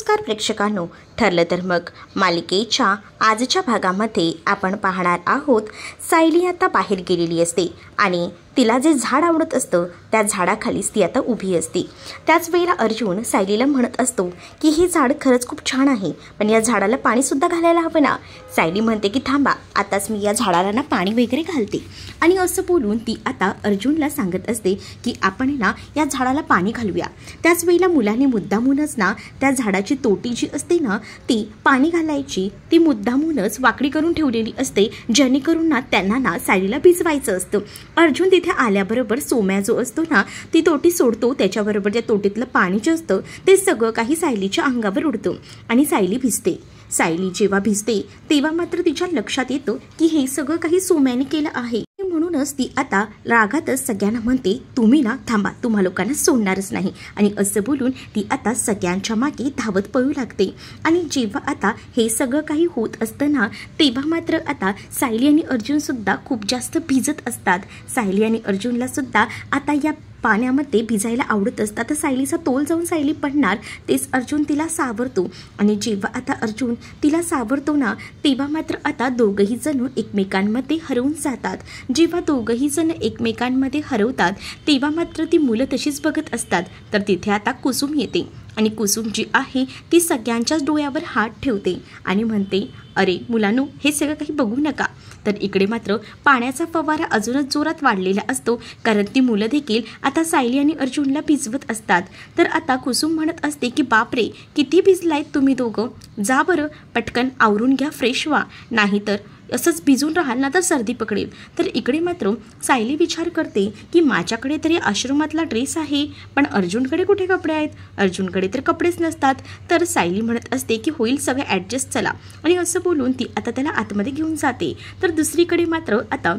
नमस्कार प्रेक्षकांनो, ठरलं तर मग मालिकेच्या आजच्या भागामध्ये आपण पाहणार आहोत. सायली आता बाहेर गेलेली असते आणि तिला जे झाड आवडत असतं त्या झाडाखालीच ती आता उभी असते. त्याच वेळेला अर्जुन सायलीला म्हणत असतो की हे झाड खरंच खूप छान आहे, पण या झाडाला पाणीसुद्धा घालायला हवं ना. सायली म्हणते की थांबा, आताच मी या झाडाला ना पाणी वगैरे घालते. आणि असं बोलून ती आता अर्जुनला सांगत असते की आपण ना या झाडाला पाणी घालूया. त्याच वेळेला मुलाने मुद्दामूनच ना त्या झाडाची तोटी जी असते ना ती पाणी घालायची ती मुद्दामूनच वाकडी करून ठेवलेली असते, जेणेकरून ना त्यांना ना सायलीला भिजवायचं असतं. अर्जुन तिथे आल्याबरोबर सोम्या जो असतो ना ती तोटी सोडतो, त्याच्याबरोबर त्या तोटीतलं पाणी जे असतं ते सगळं काही सायलीच्या अंगावर उडतं आणि सायली भिजते. सायली जेव्हा भिजते तेव्हा मात्र तिच्या लक्षात येतं की हे सगळं काही सोम्याने केलं आहे. म्हणूनच ती आता रागातच सगळ्यांना म्हणते, तुम्ही ना थांबा, तुम्हा लोकांना सोडणारच नाही. आणि असं बोलून ती आता सगळ्यांच्या मागे धावत पळू लागते. आणि जेव्हा आता हे सगळं काही होत असतं ना तेव्हा मात्र आता सायली आणि अर्जुन सुद्धा खूप जास्त भिजत असतात. सायली आणि अर्जुनला सुद्धा आता या पाण्यामध्ये भिजायला आवडत असतात. तर सायलीचा तोल जाऊन सायली पडणार तेच अर्जुन तिला सावरतो. आणि जेव्हा आता अर्जुन तिला सावरतो ना तेव्हा मात्र आता दोघंही जण एकमेकांमध्ये हरवून जातात. जेव्हा दोघंही जण एकमेकांमध्ये हरवतात तेव्हा मात्र ती मुलं तशीच बघत असतात. तर तिथे आता कुसुम येते आणि कुसुम जी आहे ती सगळ्यांच्याच डोळ्यावर हात ठेवते आणि म्हणते, अरे मुलांनो, हे सगळं काही बघू नका. तर इकडे मात्र पाण्याचा फवारा अजूनच जोरात वाढलेला असतो, कारण ती मुलं देखील आता सायली आणि अर्जुनला भिजवत असतात. तर आता कुसुम म्हणत असते की बापरे, किती भिजलायत तुम्ही दोघं, जा बरं पटकन आवरून घ्या, फ्रेश व्हा, नाहीतर असंच भिजून राहाल ना तर सर्दी पकडेल. तर इकडे मात्र सायली विचार करते की माझ्याकडे तरी आश्रमातला ड्रेस आहे, पण अर्जुनकडे कुठे कपडे आहेत, अर्जुनकडे तर कपडेच नसतात. तर सायली म्हणत असते की होईल सगळं ॲडजस्ट, चला. आणि असं बोलून ती आता त्याला आतमध्ये घेऊन जाते. तर दुसरीकडे मात्र आता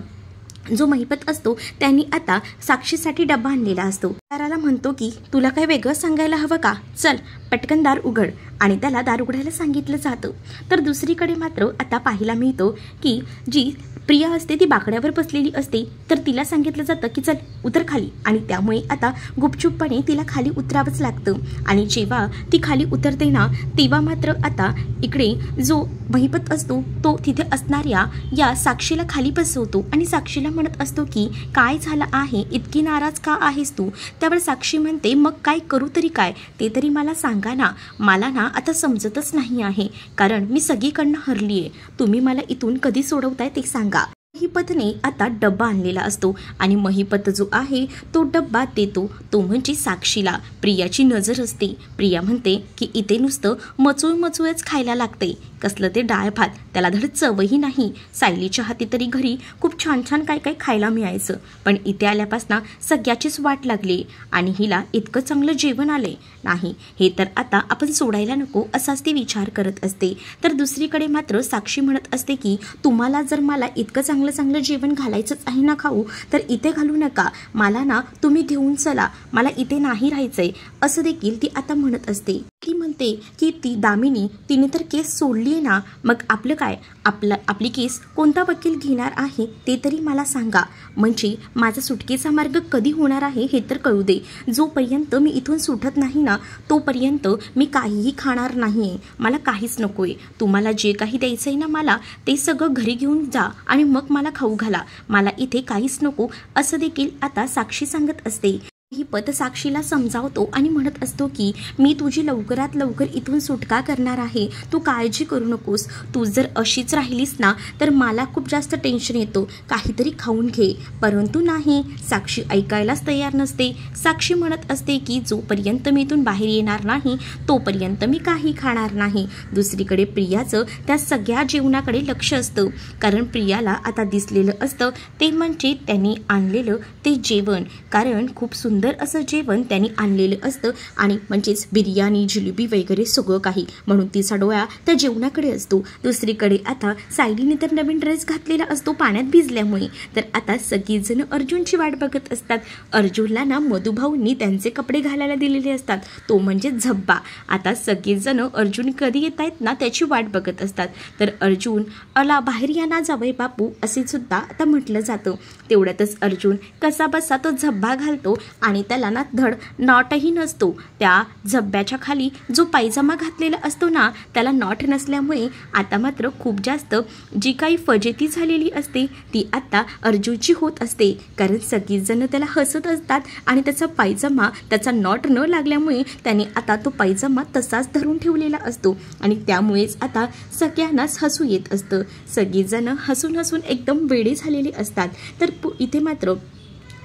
जो महिपत असतो त्यांनी आता साक्षीसाठी डब्बा आणलेला असतो. दाराला म्हणतो की तुला काय वेगळं सांगायला हवं का, चल पटकन दार उघड. आणि त्याला दार उघडायला सांगितलं जातं. तर दुसरीकडे मात्र आता पाहायला मिळतो की जी प्रिया असते ती बाकड्यावर बसलेली असते. तर तिला सांगितलं जातं की चल उतर खाली, आणि त्यामुळे आता गुपचूपपणे तिला खाली उतरावंच लागतं. आणि जेव्हा ती खाली उतरते ना तेव्हा मात्र आता इकडे जो महिपत असतो तो तिथे असणाऱ्या या साक्षीला खाली बसवतो आणि साक्षीला म्हणत असतो की काय झालं आहे, इतकी नाराज का आहेस तू. त्यावर साक्षी म्हणते, मग काय करू तरी काय, ते तरी मला सांगा ना, मला ना आता समजतच नाही आहे, कारण मी सगळीकडनं हरली आहे, तुम्ही मला इथून कधी सोडवताय ते सांगा. महिपतने आता डब्बा आणलेला असतो आणि महिपत जो आहे तो डब्बा देतो, तो म्हणजे साक्षीला. प्रियाची नजर असते. प्रिया म्हणते की इथे नुसतं मचूळच खायला लागते, कसलं ते डाळ भात, त्याला धड चवही नाही. सायलीच्या हाती तरी घरी खूप छान छान काय काय खायला मिळायचं, पण इथे आल्यापासून सगळ्याचीच वाट लागली आणि हिला इतकं चांगलं जेवण आले नाही, हे तर आता आपण सोडायला नको, असाच ती विचार करत असते. तर दुसरीकडे मात्र साक्षी म्हणत असते की तुम्हाला जर मला इतकं चांगलं जेवण घालायचंच आहे ना खाऊ, तर इथे घालू नका, मला ना तुम्ही घेऊन चला, मला इथे नाही राहायचंय, असं देखील ती आता म्हणत असते. ती म्हणते की ती दामिनी तिने तर केस सोडली ना, मग आपलं काय, आपली केस कोणता वकील घेणार आहे ते तरी मला सांगा, म्हणजे माझा सुटकेचा मार्ग कधी होणार आहे हे तर कळू दे. जोपर्यंत मी इथून सुटत नाही ना तोपर्यंत मी काहीही खाणार नाही, मला काहीच नकोय. तुम्हाला जे काही द्यायचंय ना मला, ते सगळं घरी घेऊन जा आणि मग मला खाऊ घाला, मला इथे काहीच नको, असं देखील आता साक्षी सांगत असते. महिपत साक्षीला समजावतो आणि म्हणत असतो की मी तुझी लवकरात लवकर इथून सुटका करणार आहे, तू काळजी करू नकोस. तू जर अशीच राहिलीस ना तर मला खूप जास्त टेन्शन येतो, काहीतरी खाऊन घे. परंतु नाही, साक्षी ऐकायलाच तयार नसते. साक्षी म्हणत असते की जोपर्यंत मी इथून बाहेर येणार नाही तोपर्यंत मी काही खाणार नाही. दुसरीकडे प्रियाचं त्या सगळ्या जेवणाकडे लक्ष असतं, कारण प्रियाला आता दिसलेलं असतं ते म्हणजे त्यांनी आणलेलं ते जेवण, कारण खूप सुंदर असं जेवण त्यांनी आणलेलं असतं आणि म्हणजेच बिर्याणी, जिलेबी वगैरे सगळं काही, म्हणून तिचा डोळा त्या जेवणाकडे असतो. दुसरीकडे आता सायलीने तर नवीन ड्रेस घातलेला असतो पाण्यात भिजल्यामुळे. तर आता सगळीजण अर्जुनची वाट बघत असतात. अर्जुनला ना मधुभाऊंनी त्यांचे कपडे घालायला दिलेले असतात, तो म्हणजे झब्बा. आता सगळेजण अर्जुन कधी येत आहेत ना त्याची वाट बघत असतात. तर अर्जुन अला बाहेर या ना जावई बापू असे सुद्धा आता म्हटलं जातं. तेवढ्यातच अर्जुन कसा बसा तो झब्बा घालतो आणि त्याला ना धड नॉटही नसतो. त्या झब्ब्याच्या खाली जो पायजमा घातलेला असतो ना त्याला नॉट नसल्यामुळे आता मात्र खूप जास्त जी काही फजिती झालेली असते ती आता अर्जुनची होत असते. कारण सगळीच जण त्याला हसत असतात आणि त्याचा पायजमा त्याचा नॉट न लागल्यामुळे त्याने आता तो पायजमा तसाच धरून ठेवलेला असतो आणि त्यामुळेच आता सगळ्यांनाच हसू येत असतं. सगळीजण हसून हसून एकदम वेडे झालेले असतात. तर इथे मात्र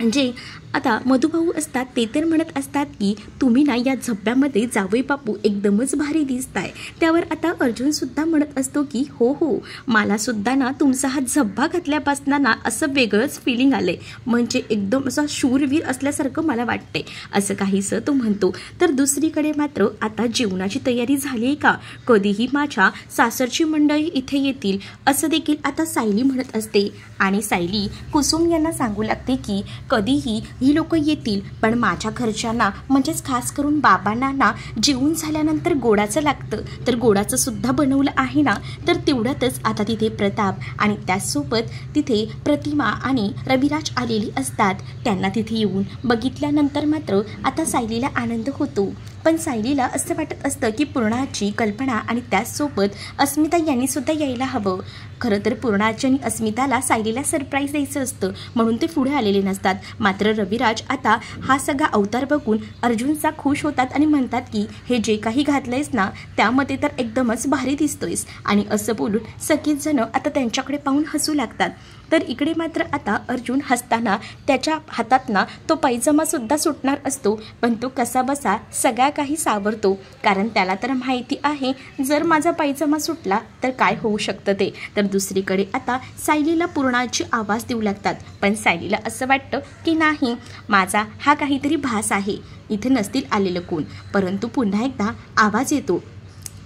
जे आता मधुभाऊ असतात ते तर म्हणत असतात की तुम्ही ना या झब्ब्यामध्ये जावई बापू एकदमच भारी दिसताय. त्यावर आता अर्जुन सुद्धा म्हणत असतो की हो हो मला सुद्धा ना तुमचा हा झब्बा घातल्यापासून ना असं वेगळंच फिलिंग आलंय, म्हणजे एकदम असं शूरवीर असल्यासारखं मला वाटतंय, असं काहीसं तो म्हणतो. तर दुसरीकडे मात्र आता जेवणाची तयारी झाली आहे का, कधीही माझ्या सासरची मंडळी इथे येतील असं देखील आता सायली म्हणत असते. आणि सायली कुसुम यांना सांगू लागते की कधीही ही लोक येतील पण माझ्या घरच्यांना म्हणजेच खास करून बाबांना ना जेवून झाल्यानंतर गोडाचं लागतं, तर गोडाचं सुद्धा बनवलं आहे ना. तर तेवढ्यातच आता तिथे प्रताप आणि त्याचसोबत तिथे प्रतिमा आणि रविराज आलेली असतात. त्यांना तिथे येऊन बघितल्यानंतर मात्र आता सायलीला आनंद होतो. पण सायलीला असं वाटत असतं की पूर्णाची कल्पना आणि त्याचसोबत अस्मिता यांनी सुद्धा यायला हवं. खरं तर पूर्णाची आणि अस्मिताला सायलीला सरप्राईज द्यायचं असतं म्हणून ते पुढे आलेले नसतात. मात्र रविराज आता हा सगळा अवतार बघून अर्जुनचा खुश होतात आणि म्हणतात की हे जे काही घातलंयस ना त्यामध्ये तर एकदमच भारी दिसतोयस, आणि असं बोलून सगळीच जण आता त्यांच्याकडे पाहून हसू लागतात. तर इकडे मात्र आता अर्जुन हसताना त्याच्या हातात ना तो पायजमा सुद्धा सुटणार असतो, पण तो कसा बसा सगळा काही सावरतो. कारण त्याला तर माहिती आहे जर माझा पायजमा सुटला तर काय होऊ शकतं ते. तर दुसरीकडे आता सायलीला पूर्णाची आवाज देऊ लागतात. पण सायलीला असं वाटतं की नाही माझा हा काहीतरी भास आहे, इथे नसतील आलेलं कोण. परंतु पुन्हा एकदा आवाज येतो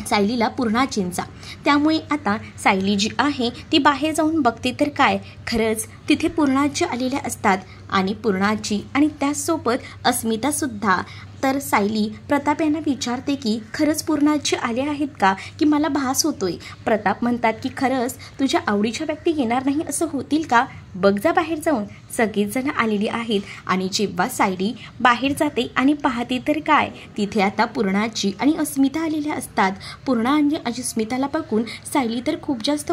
सायलीला पूर्णाजींचा. त्यामुळे आता सायली जी आहे ती बाहेर जाऊन बघते तर काय खरंच तिथे पूर्णाजी आलेल्या असतात. आणि पूर्णाजी आणि त्याचसोबत अस्मितासुद्धा. तर सायली प्रताप यांना विचारते की खरंच पूर्णाजी आले आहेत का, की मला भास होतोय. प्रताप म्हणतात की खरंच तुझ्या आवडीच्या व्यक्ती येणार नाही असं होतील का, बघ जा बाहेर जाऊन. सगळीच जण आलेली आहेत. आणि जेव्हा सायली बाहेर जाते आणि पाहते तर काय तिथे आता पूर्णाजी आणि अस्मिता आलेल्या असतात. पूर्णा आणि अस्मिताला बघून सायली तर खूप जास्त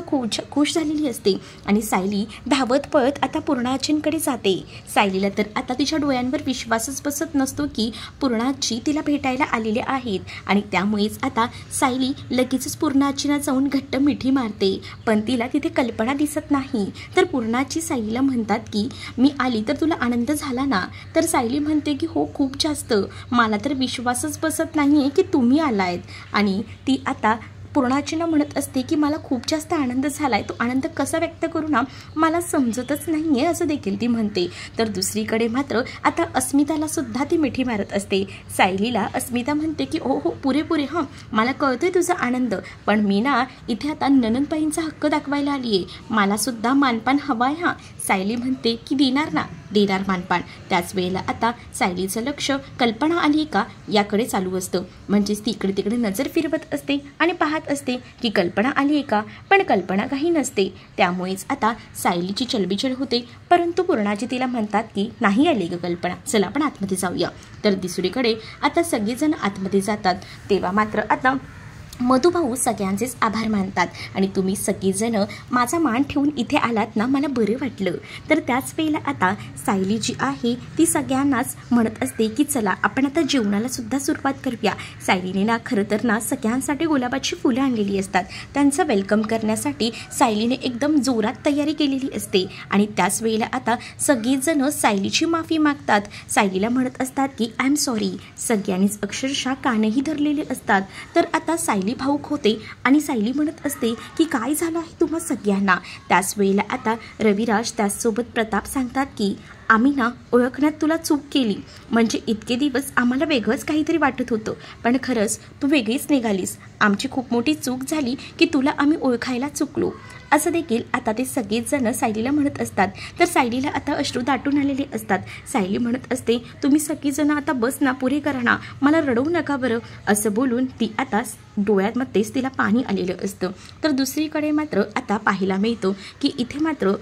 खुश झालेली असते आणि सायली धावत पळत आता पूर्णाजींकडे जाते. सायलीला तर आता तिच्या डोळ्यांवर विश्वासच बसत नसतो की पूर्णाजी तिला भेटायला आलेले आहेत. आणि त्यामुळेच आता सायली लगेचच पूर्णाजींना जाऊन घट्ट मिठी मारते. पण तिला तिथे कल्पना दिसत नाही. तर पूर्णाजी सायलीला म्हणतात की मी आली तर तुला आनंद झाला ना. तर सायली म्हणते की हो खूप जास्त, मला तर विश्वासच बसत नाहीये की तुम्ही आलायत. आणि ती आता पूर्णाजींना म्हणत असते की मला खूप जास्त आनंद झालाय, तो आनंद कसा व्यक्त करू ना मला समजतच नाहीये असं देखील ती म्हणते. तर दुसरीकडे मात्र आता अस्मिताला सुद्धा ती मिठी मारत असते. सायलीला अस्मिता म्हणते की हो हो पुरेपुरे हां मला कळतोय तुझा आनंद, पण मी ना इथे आता ननंदबाईंचा हक्क दाखवायला आली आहे, मला सुद्धा मानपान हवाय हां. सायली म्हणते की देणार ना, देणार मानपान. त्याच वेळेला आता सायलीचं लक्ष कल्पना आली का याकडे चालू असतं. म्हणजेच ती इकडे तिकडे नजर फिरवत असते आणि पाहत असते की कल्पना आली आहे का, पण कल्पना काही नसते. त्यामुळेच आता सायलीची चलबिचल होते. परंतु पूर्णाजी तिला म्हणतात की नाही आली ग कल्पना, चला आपण आतमध्ये जाऊया. तर दुसरीकडे आता सगळेजण आतमध्ये जातात. तेव्हा मात्र आता मधुभाऊ सगळ्यांचेच आभार मानतात आणि तुम्ही सगळीजण माझा मान ठेवून इथे आलात ना मला बरं वाटलं. तर त्याच वेळेला आता सायली जी आहे ती सगळ्यांनाच म्हणत असते की चला आपण आता जेवणाला सुद्धा सुरुवात करूया. सायलीने ना खरं तर ना सगळ्यांसाठी गुलाबाची फुलं आणलेली असतात. त्यांचं वेलकम करण्यासाठी सायलीने एकदम जोरात तयारी केलेली असते. आणि त्याच वेळेला आता सगळीजण सायलीची माफी मागतात. सायलीला म्हणत असतात की आय एम सॉरी. सगळ्यांनीच अक्षरशः कानही धरलेले असतात. तर आता सायली भाऊक होते आणि सायली म्हणत असते की काय झालं आहे तुम्हा सगळ्यांना. त्याच वेळेला आता रविराज त्याचसोबत प्रताप सांगतात की आम्ही ना ओळखण्यात तुला चूक केली, म्हणजे इतके दिवस आम्हाला वेगळंच काहीतरी वाटत होतं, पण खरंच तू वेगळीच निघालीस. आमची खूप मोठी चूक झाली की तुला आम्ही ओळखायला चुकलो, असं देखील आता ते सगळेच जण सायलीला म्हणत असतात. तर सायलीला आता अश्रू दाटून आलेले असतात. सायली म्हणत असते तुम्ही सगळीजण आता बस ना, पुरे करा ना, मला रडवू नका बरं, असं बोलून ती आता डोळ्यामध्येच तिला पाणी आलेलं असतं. तर दुसरीकडे मात्र आता पाहायला मिळतो की इथे मात्र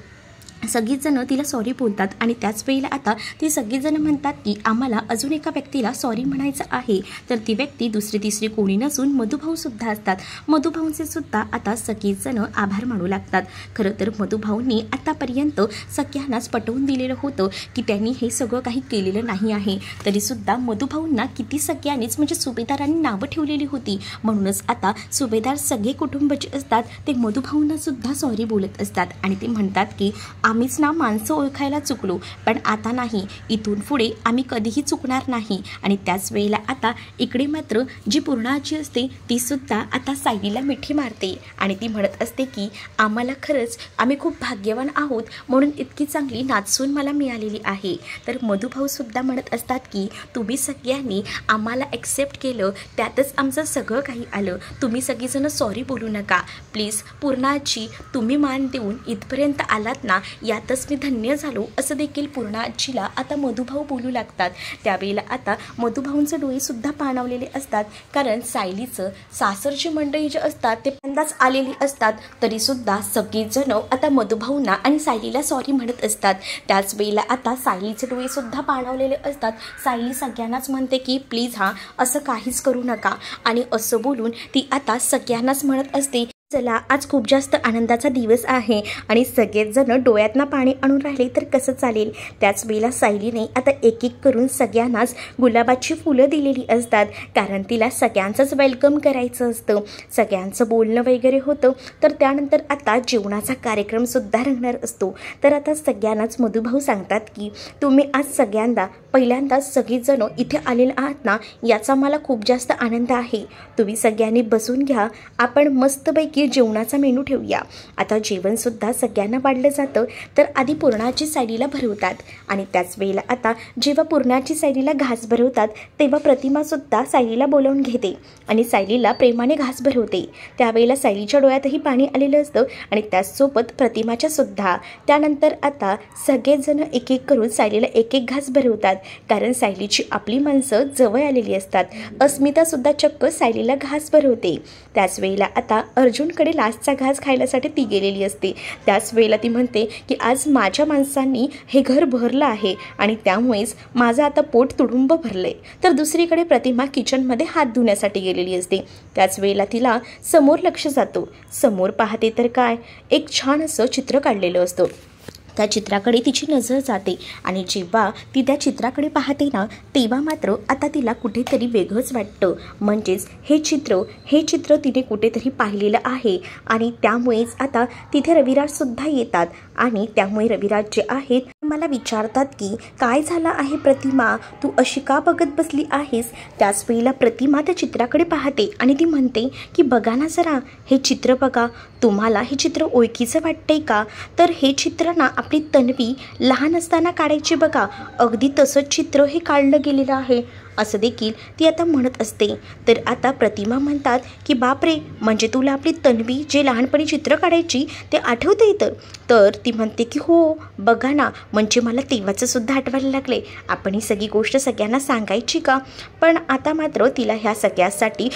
सगळीजणं तिला सॉरी बोलतात आणि त्याच वेळेला आता ती सगळीजणं म्हणतात की आम्हाला अजून एका व्यक्तीला सॉरी म्हणायचं आहे. तर ती व्यक्ती दुसरी तिसरी कोणी नसून मधुभाऊसुद्धा असतात. मधुभाऊंचे सुद्धा आता सगळीजणं आभार मानू लागतात. खरं तर मधुभाऊंनी आतापर्यंत सगळ्यांनाच पटवून दिलेलं होतं की त्यांनी हे सगळं काही केलेलं नाही आहे. तरीसुद्धा मधुभाऊंना किती सगळ्यांनीच म्हणजे सुभेदारांनी नावं ठेवलेली होती. म्हणूनच आता सुभेदार सगळे कुटुंबाचे असतात ते मधुभाऊंना सुद्धा सॉरी बोलत असतात आणि ते म्हणतात की आम्हीच ना माणसं ओळखायला चुकलो, पण आता नाही, इथून पुढे आम्ही कधीही चुकणार नाही. आणि त्याच वेळेला आता इकडे मात्र जी पूर्णाची असते ती सुद्धा आता सायलीला मिठी मारते आणि ती म्हणत असते की आम्हाला खरंच आम्ही खूप भाग्यवान आहोत म्हणून इतकी चांगली नाचसून मला मिळालेली आहे. तर मधुभाऊसुद्धा म्हणत असतात की तुम्ही सगळ्यांनी आम्हाला ॲक्सेप्ट केलं, त्यातच आमचं सगळं काही आलं. तुम्ही सगळीजणं सॉरी बोलू नका प्लीज. पूर्णाची तुम्ही मान देऊन इथपर्यंत आलात ना, यातच मी धन्य झालो, असं देखील पूर्णाजीला आता मधुभाऊ बोलू लागतात. त्यावेळेला आता मधुभाऊंचे डोळेसुद्धा पाणावलेले असतात, कारण सायलीचं सासरची मंडळी जे असतात ते पहिल्यांदाच आलेली असतात. तरीसुद्धा सगळेजण आता मधुभाऊंना आणि सायलीला सॉरी म्हणत असतात. त्याच वेळेला आता सायलीचे डोळेसुद्धा पाणावलेले असतात. सायली सगळ्यांनाच म्हणते की प्लीज असं काहीच करू नका. आणि असं बोलून ती आता सगळ्यांनाच म्हणत असते चला आज खूप जास्त आनंदाचा दिवस आहे आणि सगळेच जण डोळ्यातनं पाणी आणून राहिले तर कसं चालेल. त्याच वेळेला सायलीने आता एक एक करून सगळ्यांनाच गुलाबाची फुलं दिलेली असतात, कारण तिला सगळ्यांचंच वेलकम करायचं असतं. सगळ्यांचं बोलणं वगैरे होतं. तर त्यानंतर आता जेवणाचा कार्यक्रमसुद्धा रंगणार असतो. तर आता सगळ्यांनाच मधुभाऊ सांगतात की तुम्ही आज सगळ्यांदा पहिल्यांदाच सगळीजणं इथे आलेले आहात ना, याचा मला खूप जास्त आनंद आहे. तुम्ही सगळ्यांनी बसून घ्या, आपण मस्तपैकी जेवणाचा मेनू ठेवूया. आता जेवणसुद्धा सगळ्यांना वाढलं जातं. तर आधी पूर्णाची सायलीला भरवतात आणि त्याच वेळेला आता जेव्हा पूर्णाची सायलीला घास भरवतात तेव्हा प्रतिमासुद्धा सायलीला बोलावून घेते आणि सायलीला प्रेमाने घास भरवते. त्यावेळेला सायलीच्या डोळ्यातही पाणी आलेलं असतं आणि त्याचसोबत प्रतिमाच्या सुद्धा. त्यानंतर आता सगळेजण एक एक करून सायलीला एक एक घास भरवतात, कारण सायलीची आपली माणसं जवळ आलेली असतात. अस्मितासुद्धा चक्क सायलीला घास भरवते. त्याच वेळेला आता अर्जुनकडे लास्टचा घास खायल्यासाठी ती गेलेली असते. त्याच वेळेला ती म्हणते की आज माझ्या माणसांनी हे घर भरलं आहे आणि त्यामुळेच माझं आता पोट तुडुंब भरलंय. तर दुसरीकडे प्रतिमा किचनमध्ये हात धुण्यासाठी गेलेली असते. त्याच वेळेला तिला समोर लक्ष जातो. समोर पाहते तर काय, एक छान असं चित्र काढलेलं असतं. त्या चित्राकडे तिची नजर जाते आणि जेव्हा ती त्या चित्राकडे पाहते ना, तेव्हा मात्र आता तिला कुठेतरी वेगळंच वाटतं. म्हणजेच हे चित्र तिने कुठेतरी पाहिलेलं आहे आणि त्यामुळेच आता तिथे रविराजसुद्धा येतात आणि त्यामुळे रविराज जे आहेत मला विचारतात की काय झालं आहे प्रतिमा, तू अशी का बघत बसली आहेस. त्याच वेळेला प्रतिमा त्या चित्राकडे पाहते आणि ती म्हणते की बघा ना जरा, हे चित्र बघा, तुम्हाला हे चित्र ओळखीचं वाटतंय का. तर हे चित्र ना आपली तन्वी लहान असताना काढायची बघा, अगदी तसंच चित्र हे काढलं गेलेलं आहे, असं देखील ती आता म्हणत असते. तर आता प्रतिमा म्हणतात की बापरे, म्हणजे तुला आपली तन्वी जे लहानपणी चित्र काढायची ते आठवतं येतं. तर ती म्हणते की हो बघा ना, म्हणजे मला तेव्हाचं सुद्धा आठवायला लागले. आपण ही सगळी गोष्ट सगळ्यांना सांगायची का. पण आता मात्र तिला ह्या सगळ्यासाठी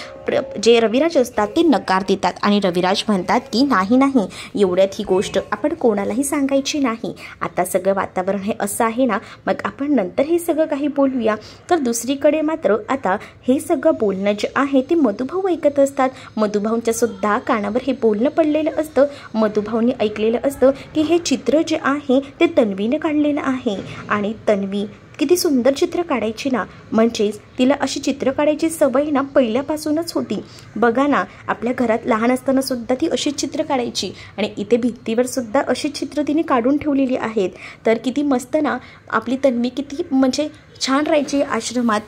जे रविराज असतात ते नकार देतात आणि रविराज म्हणतात की नाही नाही, एवढ्यात ही गोष्ट आपण कोणालाही सांगायची नाही. आता सगळं वातावरण हे असं आहे ना, मग आपण नंतर हे सगळं काही बोलूया. तर दुसरीकडे मात्र आता हे सगळं बोलणं जे आहे ते मधुभाऊ ऐकत असतात. मधुभाऊंच्या सुद्धा कानावर हे बोलणं पडलेलं असतं. मधुभाऊंनी ऐकलेलं असतं की हे चित्र जे आहे ते तन्वीने काढलेलं आहे आणि तन्वी किती सुंदर चित्र काढायची ना, म्हणजेच तिला अशी चित्र काढायची सवय ना पहिल्यापासूनच होती. बघा ना, आपल्या घरात लहान असताना सुद्धा ती अशी चित्र काढायची आणि इथे भिंतीवर सुद्धा अशी चित्र तिने काढून ठेवलेली आहेत. तर किती मस्त ना, आपली तन्वी किती म्हणजे छान राहायची आश्रमात,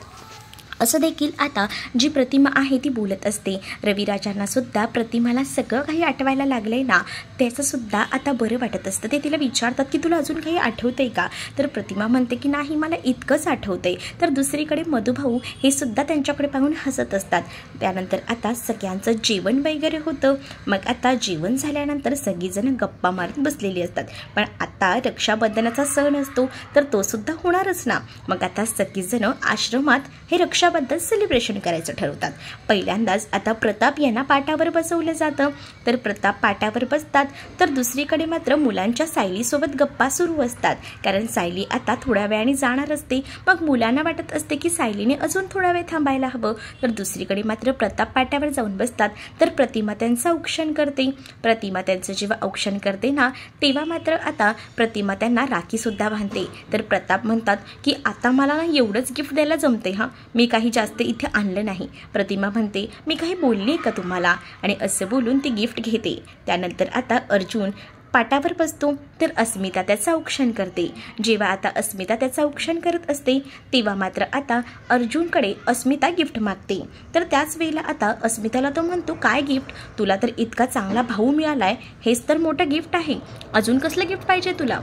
असं देखील आता जी प्रतिमा आहे ती बोलत असते. रविराजांना सुद्धा प्रतिमाला सगळं काही आठवायला लागलंय ना, त्याचंसुद्धा आता बरं वाटत असतं. ते तिला विचारतात की तुला अजून काही आठवतंय का. तर प्रतिमा म्हणते की नाही, मला इतकंच आठवतंय. तर दुसरीकडे मधुभाऊ हे सुद्धा त्यांच्याकडे पाहून हसत असतात. त्यानंतर आता सगळ्यांचं जेवण वगैरे होतं. मग आता जेवण झाल्यानंतर सगळीजण गप्पा मारत बसलेली असतात. पण आता रक्षाबंधनाचा सण असतो तर तो सुद्धा होणारच ना. मग आता सगळीजण आश्रमात हे यशाबद्दल सेलिब्रेशन करायचं ठरवतात. पहिल्यांदाच आता प्रताप यांना पाटावर बसवलं जातं. तर प्रताप पाटावर बसतात. तर दुसरीकडे मात्र मुलांच्या सायलीसोबत गप्पा सुरू असतात, कारण सायली आता थोड्या वेळाने जाणार असते. मग मुलांना वाटत असते की सायलीने अजून थोडा वेळ थांबायला हवं. तर दुसरीकडे मात्र प्रताप पाट्यावर जाऊन बसतात. तर प्रतिमा त्यांचं औक्षण करते. प्रतिमा त्यांचं जेव्हा औक्षण करते ना, तेव्हा मात्र आता प्रतिमा त्यांना राखीसुद्धा बांधते. तर प्रताप म्हणतात की आता मला ना एवढंच गिफ्ट द्यायला जमते, हां, मी काही जास्त इथे आणलं नाही. प्रतिमा म्हणते मी काही बोलली आहे का तुम्हाला, आणि असं बोलून ती गिफ्ट घेते. त्यानंतर आता अर्जुन पाटावर बसतो. तर अस्मिता त्याचं औक्षण करते. जेव्हा आता अस्मिता त्याचं औक्षण करत असते तेव्हा मात्र आता अर्जुनकडे अस्मिता गिफ्ट मागते. तर त्याच वेळेला आता अस्मिताला तो म्हणतो काय गिफ्ट, तुला तर इतका चांगला भाऊ मिळालाय, हेच तर मोठं गिफ्ट आहे, अजून कसलं गिफ्ट पाहिजे तुला,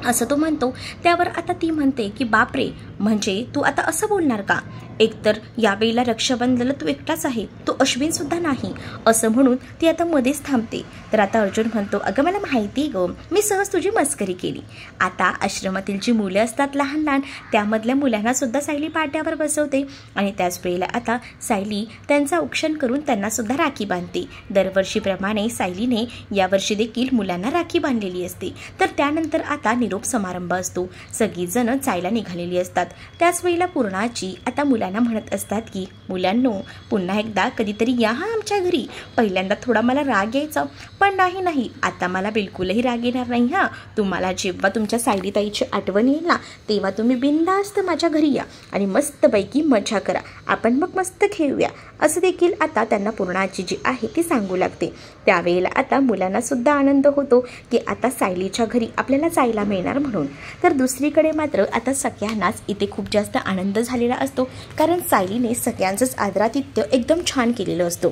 असं तो म्हणतो. त्यावर आता ती म्हणते की बापरे, म्हणजे तू आता असं बोलणार का, एकतर यावेळेला रक्षाबंधनला तू एकटाच आहे, तो अश्विन सुद्धा नाही, असं म्हणून ती आता मध्येच थांबते. तर आता अर्जुन म्हणतो अगं मला माहिती आहे गं, मी सहज तुझी मस्करी केली. आता आश्रमातील जी मुलं असतात लहान लहान, त्यामधल्या मुलांना सुद्धा सायली पाट्यावर बसवते. आणि त्याच वेळेला आता सायली त्यांचं औक्षण करून त्यांना सुद्धा राखी बांधते. दरवर्षीप्रमाणे सायलीने यावर्षी देखील मुलांना राखी बांधलेली असते. तर त्यानंतर आता निरोप समारंभ असतो. सगळीजण जायला निघालेली असतात. त्याच वेळेला पूर्णाची आता मुलांना म्हणत असतात की मुलांनो, पुन्हा एकदा कधीतरी या हा आमच्या घरी. पहिल्यांदा थोडा मला राग यायचा, पण नाही, आता मला बिलकुलही राग येणार नाही. हां, तुम्हाला जेव्हा तुमच्या सायलीताईची आठवण येईल ना, तेव्हा तुम्ही बिनधास्त माझ्या घरी या आणि मस्तपैकी मजा करा, आपण मग मस्त खेळूया, असं देखील आता त्यांना पूर्णाची जी आहे ती सांगू लागते. त्यावेळेला आता मुलांना सुद्धा आनंद होतो की आता सायलीच्या घरी आपल्याला जायला मिळणार म्हणून. तर दुसरीकडे मात्र आता सगळ्यांनाच इथे खूप जास्त आनंद झालेला असतो, कारण सायलीने सगळ्यांचंच आदरातिथ्य एकदम छान केलेलं असतं.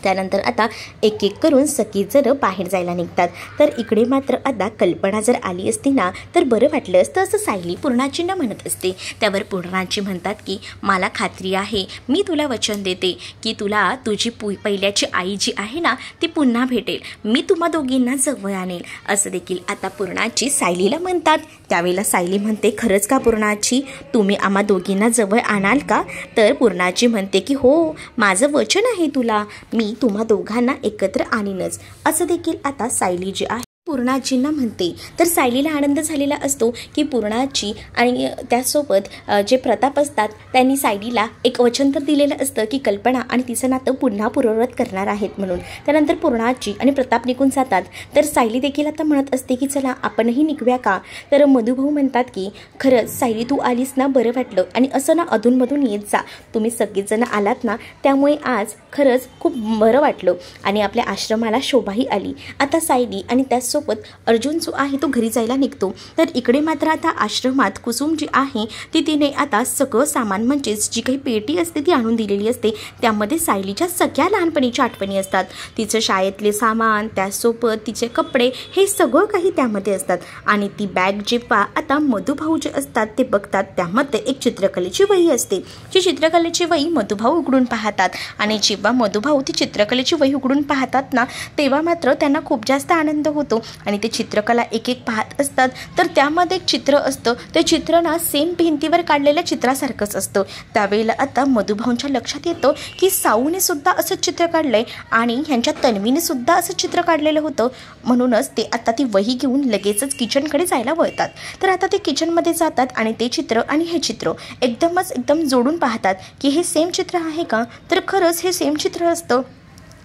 त्यानंतर आता एक एक करून सगळीजण बाहेर जायला निघतात. तर इकडे मात्र आता कल्पना जर आली असती ना तर बरं वाटलं असतं, असं सायली पूर्णाजींना म्हणत असते. त्यावर पूर्णाजी म्हणतात की मला खात्री आहे, मी तुला वचन देते की तुला तुझी पहिल्याची आई जी आहे ना ती पुन्हा भेटेल, मी तुम्हा दोघींना जवळ आणेल, असं देखील आता पूर्णाजी सायलीला म्हणतात. त्यावेळेला सायली म्हणते खरंच का पूर्णाजी, तुम्ही आम्हा दोघींना जवळ आणाल का. तर पूर्णाजी म्हणते की हो, माझं वचन आहे तुला, मी तुम्हा दोघांना एकत्र आणीनच, असं देखील आता सायली जी आहे पूर्णाजींना म्हणते. तर सायलीला आनंद झालेला असतो की पूर्णाजी आणि त्यासोबत जे प्रताप असतात त्यांनी सायलीला एक वचन तर दिलेलं असतं की कल्पना आणि तिचं नातं पुन्हा पूर्ववत करणार आहेत म्हणून. त्यानंतर पूर्णाजी आणि प्रताप निघून जातात. तर सायली देखील आता म्हणत असते की चला आपणही निघूया का. तर मधुभाऊ म्हणतात की खरंच सायली तू आलीस ना बरं वाटलं, आणि असं ना अधूनमधून येत जा, तुम्ही सगळेजण आलात ना त्यामुळे आज खरंच खूप बरं वाटलं आणि आपल्या आश्रमाला शोभाही आली. आता सायली आणि त्यासोबत अर्जुन जो आहे तो घरी जायला निघतो. तर इकडे मात्र आता आश्रमात कुसुम जी आहे ती तिने आता सगळं सामान म्हणजेच जी काही पेटी असते ती आणून दिलेली असते. त्यामध्ये सायलीच्या सगळ्या लहानपणीच्या आठवणी असतात, तिचं शाळेतले सामान, त्यासोबत तिचे कपडे, हे सगळं काही त्यामध्ये असतात. आणि ती बॅग जेव्हा आता मधुभाऊ जे असतात ते बघतात, त्यामध्ये एक चित्रकलेची वही असते. जी चित्रकलेची वही मधुभाऊ उघडून पाहतात. आणि जेव्हा मधुभाऊ ती चित्रकलेची वही उघडून पाहतात ना तेव्हा मात्र त्यांना खूप जास्त आनंद होतो. आणि ते चित्रकला एक एक पाहत असतात. तर त्यामध्ये एक चित्र असतं, ते चित्र ना सेम भिंतीवर काढलेल्या चित्रासारखंच असतं. त्यावेळेला आता मधुभाऊंच्या लक्षात येतं की साऊने सुद्धा असं चित्र काढलंय आणि ह्यांच्या तन्वीने सुद्धा असं चित्र काढलेलं होतं. म्हणूनच ते आता ती वही घेऊन लगेचच किचनकडे जायला वळतात. तर आता ते किचनमध्ये जातात आणि ते चित्र आणि हे चित्र एकदम जोडून पाहतात की हे सेम चित्र आहे का. तर खरंच हे सेम चित्र असतं.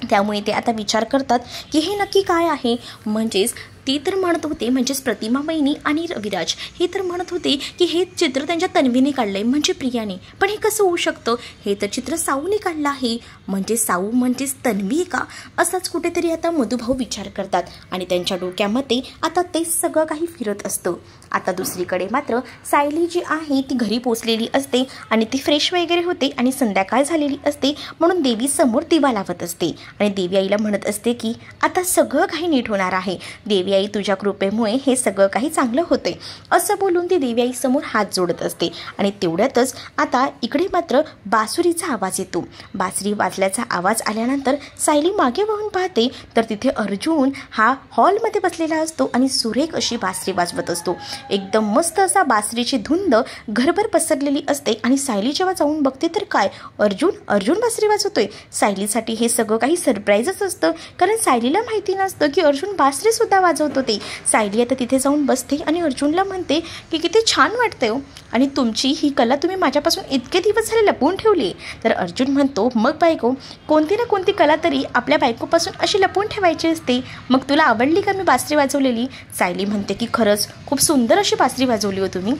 त्यामुळे ते आता विचार करतात की हे नक्की काय आहे. म्हणजेच ती तर म्हणत होते, म्हणजेच प्रतिमा वहिनी आणि रविराज हे तर म्हणत होते की हे चित्र त्यांच्या तन्वीने काढलंय, म्हणजे प्रियाने, पण हे कसं होऊ शकतं, हे तर चित्र साऊने काढलं आहे, म्हणजे साऊ म्हणजेच तन्वी का, असाच कुठेतरी आता मधुभाऊ विचार करतात. आणि त्यांच्या डोक्यामध्ये आता तेच सगळं काही फिरत असतं. आता दुसरीकडे मात्र सायली जी आहे ती घरी पोचलेली असते आणि ती फ्रेश वगैरे होते आणि संध्याकाळ झालेली असते, म्हणून देवी समोर दिवा लावत असते. आणि देवी आईला म्हणत असते की आता सगळं काही नीट होणार आहे. देवी आई तुझ्या कृपेमुळे हे सगळं काही चांगलं होते असं बोलून ती देवी आई समोर हात जोडत असते. आणि तेवढ्यातच आता इकडे मात्र बासुरीचा आवाज येतो. बासरी वाजल्याचा आवाज आल्यानंतर सायली मागे वळून पाहते तर तिथे अर्जुन हा हॉलमध्ये बसलेला असतो आणि सुरेख अशी बासरी वाजवत असतो. एकदम मस्त असा बासरीची धुंद घरभर पसरलेली असते. आणि सायली जेव्हा जाऊन बघते तर काय, अर्जुन बासरी वाजवतोय. सायलीसाठी हे सगळं काही सरप्राईजच असतं, कारण सायलीला माहिती नसतं की अर्जुन बासरी सुद्धा वाजवतो ते. सायली आता तिथे जाऊन बसते आणि अर्जुनला म्हणते की किती छान वाटतंय हो, आणि तुमची ही कला तुम्ही माझ्यापासून इतके दिवस झाले लपवून ठेवली. तर अर्जुन म्हणतो मग बायको, कोणती ना कोणती कला तरी आपल्या बायकोपासून अशी लपवून ठेवायची असते. मग तुला आवडली का मी बासरी वाजवलेली? सायली म्हणते की खरंच खूप सुंदर अशी बासरी वाजवली हो तुम्ही.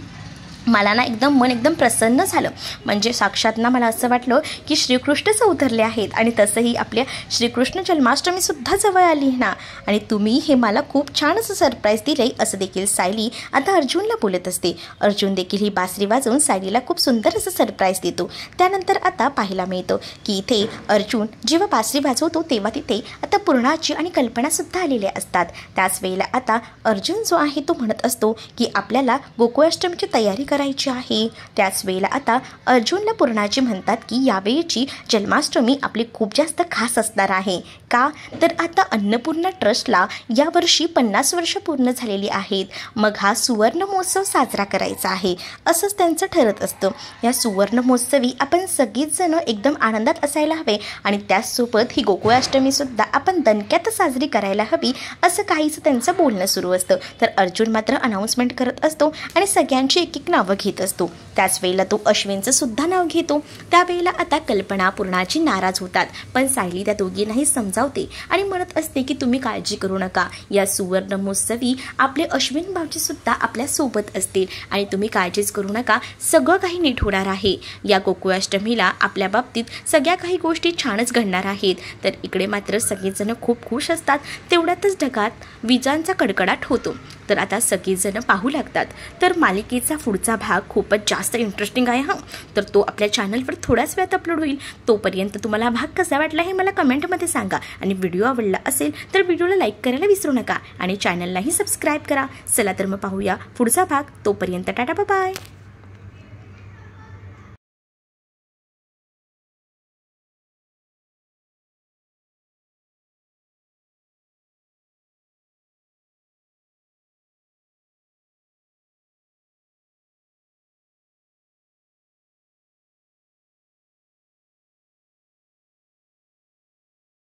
मला ना मन एकदम प्रसन्न झालं. म्हणजे साक्षात ना मला असं वाटलं की श्रीकृष्णच उतरले आहेत. आणि तसंही आपल्या श्रीकृष्ण जन्माष्टमीसुद्धा जवळ आली ना, आणि तुम्ही हे मला खूप छान असं सरप्राईज दिले असं देखील सायली आता अर्जुनला बोलत असते. अर्जुन देखील ही बासरी वाजवून सायलीला खूप सुंदर असं सरप्राईज देतो. त्यानंतर आता पाहायला मिळतं की इथे अर्जुन जेव्हा बासरी वाजवतो तेव्हा तिथे आता पूर्णाची आणि कल्पनासुद्धा आलेल्या असतात. त्याच वेळेला आता अर्जुन जो आहे तो म्हणत असतो की आपल्याला गोकुळाष्टमीची तयारी करायची आहे. त्याच वेळेला आता अर्जुनला पूर्णाजी म्हणतात की यावेळीची जन्माष्टमी आपली खूप जास्त खास असणार आहे. का तर आता अन्नपूर्णा ट्रस्टला यावर्षी 50 वर्ष पूर्ण झालेली आहेत. मग हा सुवर्ण महोत्सव साजरा करायचा आहे असंच त्यांचं ठरत असतं. या सुवर्ण महोत्सवी आपण सगळीच जण एकदम आनंदात असायला हवे आणि त्याचसोबत ही गोकुळाष्टमीसुद्धा आपण दणक्यात साजरी करायला हवी असं काहीच त्यांचं बोलणं सुरू असतं. तर अर्जुन मात्र अनाऊन्समेंट करत असतो आणि सगळ्यांची एक नावं घेत असतो. त्याच वेळेला तो अश्विनचं सुद्धा नाव घेतो. त्यावेळेला आता कल्पना पूर्णाची नाराज होतात, पण सायली त्या दोघींनाही समजावते आणि म्हणत असते की तुम्ही काळजी करू नका, या सुवर्ण महोत्सवी आपले अश्विन भाऊजी सुद्धा आपल्या सोबत असतील आणि तुम्ही काळजीच करू नका, सगळं काही नीट होणार आहे. या गोकुळाष्टमीला आपल्या बाबतीत सगळ्या काही गोष्टी छानच घडणार आहेत. तर इकडे मात्र सगळेजण खूप खुश असतात. तेवढ्यातच ढगात विजांचा कडकडाट होतो. तर आता सगळेजण पाहू लागतात. तर मालिकेचा पुढचा भाग खूपच जास्त इंटरेस्टिंग आहे तर तो आपल्या चॅनलवर थोड्याच वेळात अपलोड होईल. तोपर्यंत तुम्हाला हा भाग कसा वाटला हे मला कमेंटमध्ये सांगा. आणि व्हिडिओ आवडला असेल तर व्हिडिओला लाईक करायला विसरू नका आणि चॅनललाही सबस्क्राईब करा. चला तर मग पाहूया पुढचा भाग. तोपर्यंत टाटा बाय.